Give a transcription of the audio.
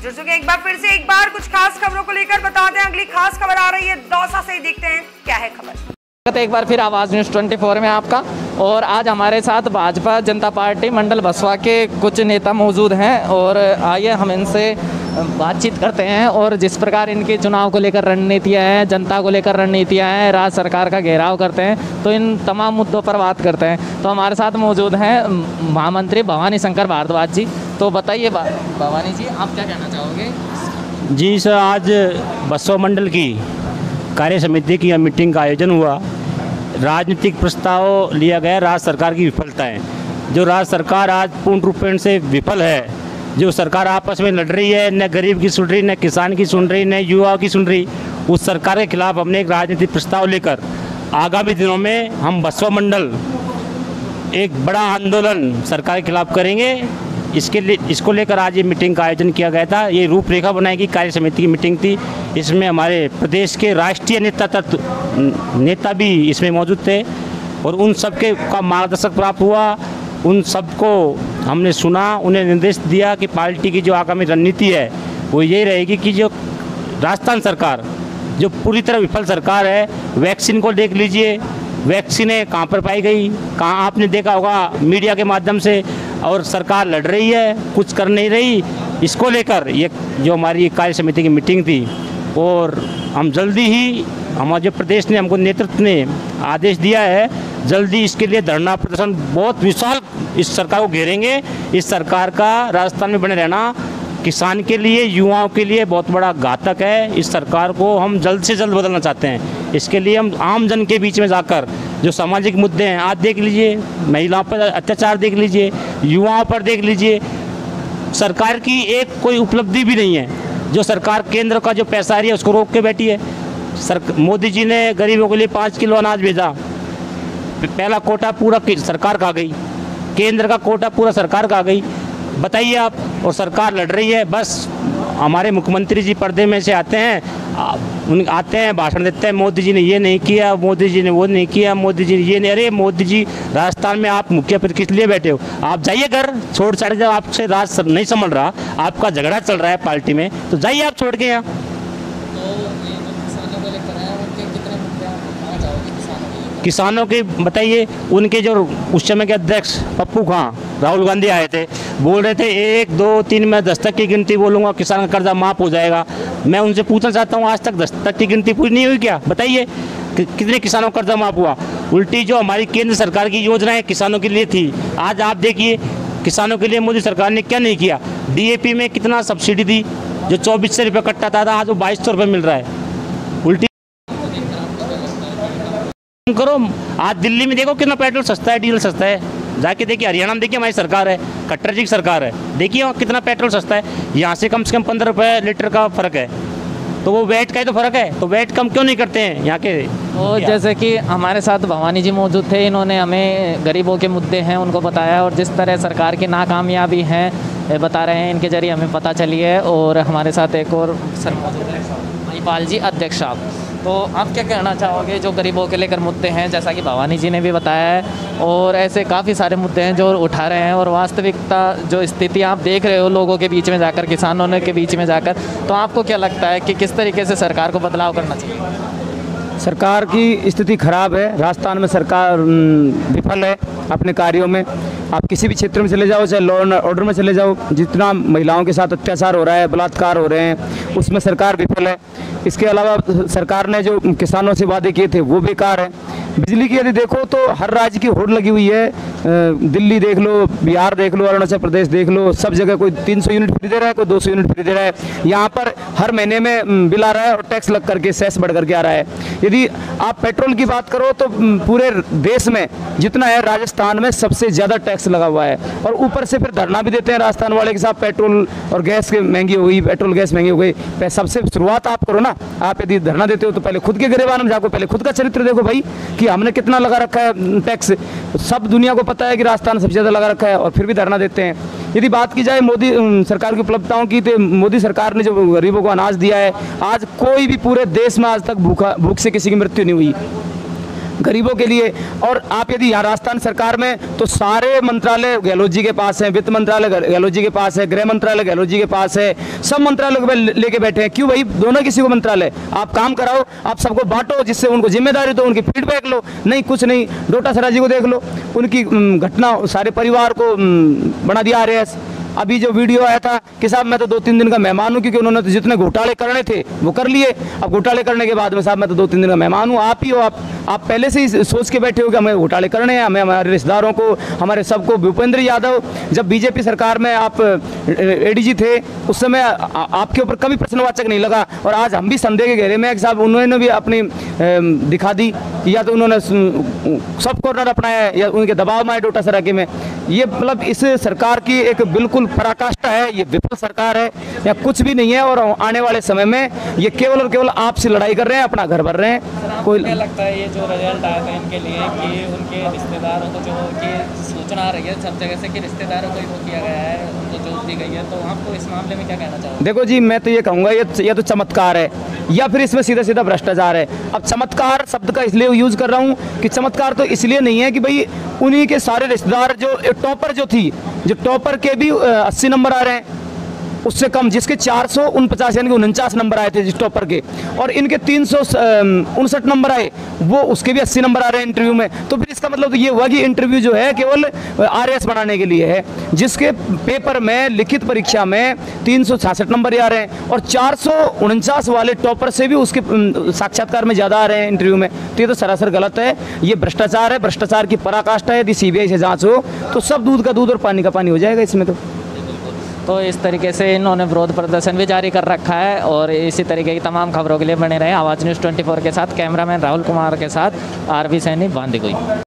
जुड़ चुके एक बार फिर से एक बार कुछ खास खबरों को लेकर बताते हैं। अगली खास खबर आ रही है दौसा से, देखते हैं क्या है खबर। एक बार फिर आवाज़ न्यूज़ 24 में आपका। और आज हमारे साथ भाजपा जनता पार्टी मंडल बसवा के कुछ नेता मौजूद हैं और आइए हम इनसे बातचीत करते हैं और जिस प्रकार इनके चुनाव को लेकर रणनीतियाँ हैं, जनता को लेकर रणनीतियाँ हैं, राज्य सरकार का घेराव करते हैं, तो इन तमाम मुद्दों पर बात करते हैं। तो हमारे साथ मौजूद हैं महामंत्री भवानी शंकर भारद्वाज जी। तो बताइए भवानी जी, आप क्या कहना चाहोगे? जी सर, आज बसवा मंडल की कार्य समिति की मीटिंग का आयोजन हुआ। राजनीतिक प्रस्ताव लिया गया राज्य सरकार की विफलताएं, जो राज्य सरकार आज पूर्ण रूप से विफल है। जो सरकार आपस में लड़ रही है, न गरीब की सुन रही, न किसान की सुन रही, न युवाओं की सुन रही, उस सरकार के खिलाफ हमने एक राजनीतिक प्रस्ताव लेकर आगामी दिनों में हम बसवा मंडल एक बड़ा आंदोलन सरकार के खिलाफ करेंगे। इसको लेकर आज ये मीटिंग का आयोजन किया गया था। ये रूपरेखा बनाएगी कार्य समिति की मीटिंग थी। इसमें हमारे प्रदेश के राष्ट्रीय नेता भी इसमें मौजूद थे और उन सबके का मार्गदर्शक प्राप्त हुआ। उन सबको हमने सुना, उन्हें निर्देश दिया कि पार्टी की जो आगामी रणनीति है वो ये रहेगी कि जो राजस्थान सरकार जो पूरी तरह विफल सरकार है, वैक्सीन को देख लीजिए, वैक्सीनें कहाँ पर पाई गई, कहाँ आपने देखा होगा मीडिया के माध्यम से, और सरकार लड़ रही है, कुछ कर नहीं रही। इसको लेकर ये जो हमारी कार्य समिति की मीटिंग थी और हम जल्दी ही हमारे जो प्रदेश ने हमको नेतृत्व ने आदेश दिया है, जल्दी इसके लिए धरना प्रदर्शन बहुत विशाल इस सरकार को घेरेंगे। इस सरकार का राजस्थान में बने रहना किसान के लिए, युवाओं के लिए बहुत बड़ा घातक है। इस सरकार को हम जल्द से जल्द बदलना चाहते हैं। इसके लिए हम आम जन के बीच में जाकर जो सामाजिक मुद्दे हैं, आज देख लीजिए महिलाओं पर अत्याचार देख लीजिए, युवाओं पर देख लीजिए, सरकार की एक कोई उपलब्धि भी नहीं है। जो सरकार केंद्र का जो पैसा आ रही है उसको रोक के बैठी है। मोदी जी ने गरीबों के लिए 5 किलो अनाज भेजा, पहला कोटा पूरा सरकार खा गई, केंद्र का कोटा पूरा सरकार खा गई। बताइए आप, और सरकार लड़ रही है। बस हमारे मुख्यमंत्री जी पर्दे में से आते हैं भाषण देते हैं, मोदी जी ने ये नहीं किया, मोदी जी ने वो नहीं किया, मोदी जी ने ये नहीं। अरे मोदी जी, राजस्थान में आप मुखिया पद किस लिए बैठे हो? आप जाइए घर, छोड़ छाड़ जब आपसे राज नहीं संभल रहा, आपका झगड़ा चल रहा है पार्टी में, तो जाइए आप छोड़ के यहाँ। किसानों के बताइए, उनके जो उस समय के अध्यक्ष पप्पू खां राहुल गांधी आए थे, बोल रहे थे 1 2 3 मैं 10 तक की गिनती बोलूँगा, किसान का कर्जा माफ़ हो जाएगा। मैं उनसे पूछना चाहता हूँ, आज तक 10 तक की गिनती पूरी नहीं हुई क्या? बताइए कितने किसानों का कर्जा माफ़ हुआ? उल्टी जो हमारी केंद्र सरकार की योजनाएं किसानों के लिए थी, आज आप देखिए किसानों के लिए मोदी सरकार ने क्या नहीं किया। DAP में कितना सब्सिडी दी, जो 2400 रुपये कट्टा था, आज वो 2200 रुपये मिल रहा है। उल्टी करो, आज दिल्ली में देखो कितना पेट्रोल सस्ता है, डीजल सस्ता है। जाके देखिए, हरियाणा में देखिए, हमारी सरकार है, खट्टर जी की सरकार है, देखिए वहाँ कितना पेट्रोल सस्ता है। यहाँ से कम 15 रुपये लीटर का फ़र्क है, तो वो वेट का ही तो फ़र्क है। तो वेट कम क्यों नहीं करते हैं यहाँ के? और जैसे कि हमारे साथ भवानी जी मौजूद थे, इन्होंने हमें गरीबों के मुद्दे हैं उनको बताया और जिस तरह सरकार की नाकामयाबी हैं बता रहे हैं, इनके जरिए हमें पता चली है। और हमारे साथ एक और सर मौजूद है, महिपाल जी, अध्यक्ष साहब। तो आप क्या कहना चाहोगे जो गरीबों के लेकर मुद्दे हैं, जैसा कि भवानी जी ने भी बताया है, और ऐसे काफ़ी सारे मुद्दे हैं जो उठा रहे हैं, और वास्तविकता जो स्थिति आप देख रहे हो लोगों के बीच में जाकर, किसानों के बीच में जाकर, तो आपको क्या लगता है कि किस तरीके से सरकार को बदलाव करना चाहिए? सरकार की स्थिति खराब है, राजस्थान में सरकार विफल है अपने कार्यों में। आप किसी भी क्षेत्र में चले जाओ, चाहे लॉ एंड ऑर्डर में चले जाओ, जितना महिलाओं के साथ अत्याचार हो रहा है, बलात्कार हो रहे हैं, उसमें सरकार विफल है। इसके अलावा सरकार ने जो किसानों से वादे किए थे वो बेकार है। बिजली की यदि देखो तो हर राज्य की होड़ लगी हुई है, दिल्ली देख लो, बिहार देख लो, अरुणाचल प्रदेश देख लो, सब जगह कोई 300 यूनिट फ्री दे रहा है, कोई 200 यूनिट फ्री दे रहा है। यहाँ पर हर महीने में बिल आ रहा है और टैक्स लग करके सेस बढ़ करके आ रहा है। यदि आप पेट्रोल की बात करो तो पूरे देश में जितना है, राजस्थान में सबसे ज़्यादा टैक्स लगा हुआ है। और ऊपर से फिर धरना भी देते हैं राजस्थान वाले के साथ, पेट्रोल और गैस महंगी हो गई, पेट्रोल गैस महंगी हो गई। सबसे शुरुआत आप करो ना, आप यदि धरना देते हो तो पहले खुद के गिरेबान में जाको, पहले खुद का चरित्र देखो भाई कि हमने कितना लगा रखा है टैक्स। सब दुनिया को पता है कि राजस्थान सबसे ज़्यादा लगा रखा है और फिर भी धरना देते हैं। यदि बात की जाए मोदी सरकार की उपलब्धियों की, तो मोदी सरकार ने जो गरीबों को अनाज दिया है, आज कोई भी पूरे देश में आज तक भूख से किसी की मृत्यु नहीं हुई। गरीबों के लिए। और आप यदि यहाँ राजस्थान सरकार में तो सारे मंत्रालय गहलोत जी के पास है, वित्त मंत्रालय गहलोत जी के पास है, गृह मंत्रालय गहलोत जी के पास है, सब मंत्रालय लेके बैठे हैं। क्यों भाई, दोनों किसी को मंत्रालय, आप काम कराओ, आप सबको बांटो, जिससे उनको जिम्मेदारी दो, उनकी फीडबैक लो। नहीं, कुछ नहीं। डोटासरा जी को देख लो, उनकी घटना सारे परिवार को बना दिया RAS। अभी जो वीडियो आया था कि साहब मैं तो 2-3 दिन का मेहमान हूँ, क्योंकि उन्होंने तो जितने घोटाले करने थे वो कर लिए। अब घोटाले करने के बाद में साहब मैं तो 2-3 दिन का मेहमान हूँ। आप ही हो, आप पहले से ही सोच के बैठे हो कि हमें घोटाले करने हैं, हमें हमारे रिश्तेदारों को, हमारे सबको। भूपेंद्र यादव जब बीजेपी सरकार में आप ADG थे, उस समय आपके ऊपर कभी प्रश्नवाचक नहीं लगा। और आज हम भी संदेह के घेरे में कि साहब उन्होंने भी अपनी दिखा दी, या तो उन्होंने सब कॉर्नर अपनाया या उनके दबाव में आए डोटासरा के में। ये मतलब इस सरकार की एक बिल्कुल पराकाष्ठा है, ये विफल सरकार है, या कुछ भी नहीं है। और आने वाले समय में ये केवल और केवल आपसे लड़ाई कर रहे हैं, अपना घर भर रहे हैं। कोई क्या लगता है ये जो रिजल्ट आया था इनके लिए कि उनके रिश्तेदारों को जो कि सूचना आ रही है सब जगह से कि रिश्तेदारों को ही वो किया गया है, उनको जो दी गई है, तो आपको इस मामले में क्या कहना चाहोगे? देखो जी, मैं तो ये कहूँगा ये तो चमत्कार है, या फिर इसमें सीधा सीधा भ्रष्टाचार है। अब चमत्कार शब्द का इसलिए यूज कर रहा हूँ कि चमत्कार तो इसलिए नहीं है कि भाई उन्हीं के सारे रिश्तेदार जो टॉपर जो थी, जो टॉपर के भी 80 नंबर आ रहे हैं, उससे कम, जिसके 449 यानी कि 49 नंबर आए थे जिस टॉपर के, और इनके 359 नंबर आए, वो उसके भी 80 नंबर आ रहे हैं इंटरव्यू में। तो फिर इसका मतलब तो ये हुआ कि इंटरव्यू जो है केवल RAS बनाने के लिए है, जिसके पेपर में लिखित परीक्षा में 366 नंबर आ रहे हैं, और 449 वाले टॉपर से भी उसके साक्षात्कार में ज़्यादा आ रहे हैं इंटरव्यू में। तो ये तो सरासर गलत है, ये भ्रष्टाचार है, भ्रष्टाचार की पराकाष्ठा है। यदि CBI से जाँच हो तो सब दूध का दूध और पानी का पानी हो जाएगा इसमें। तो इस तरीके से इन्होंने विरोध प्रदर्शन भी जारी कर रखा है। और इसी तरीके की तमाम खबरों के लिए बने रहे आवाज़ न्यूज़ 24 के साथ। कैमरामैन राहुल कुमार के साथ RV सैनी, बांदीकुई।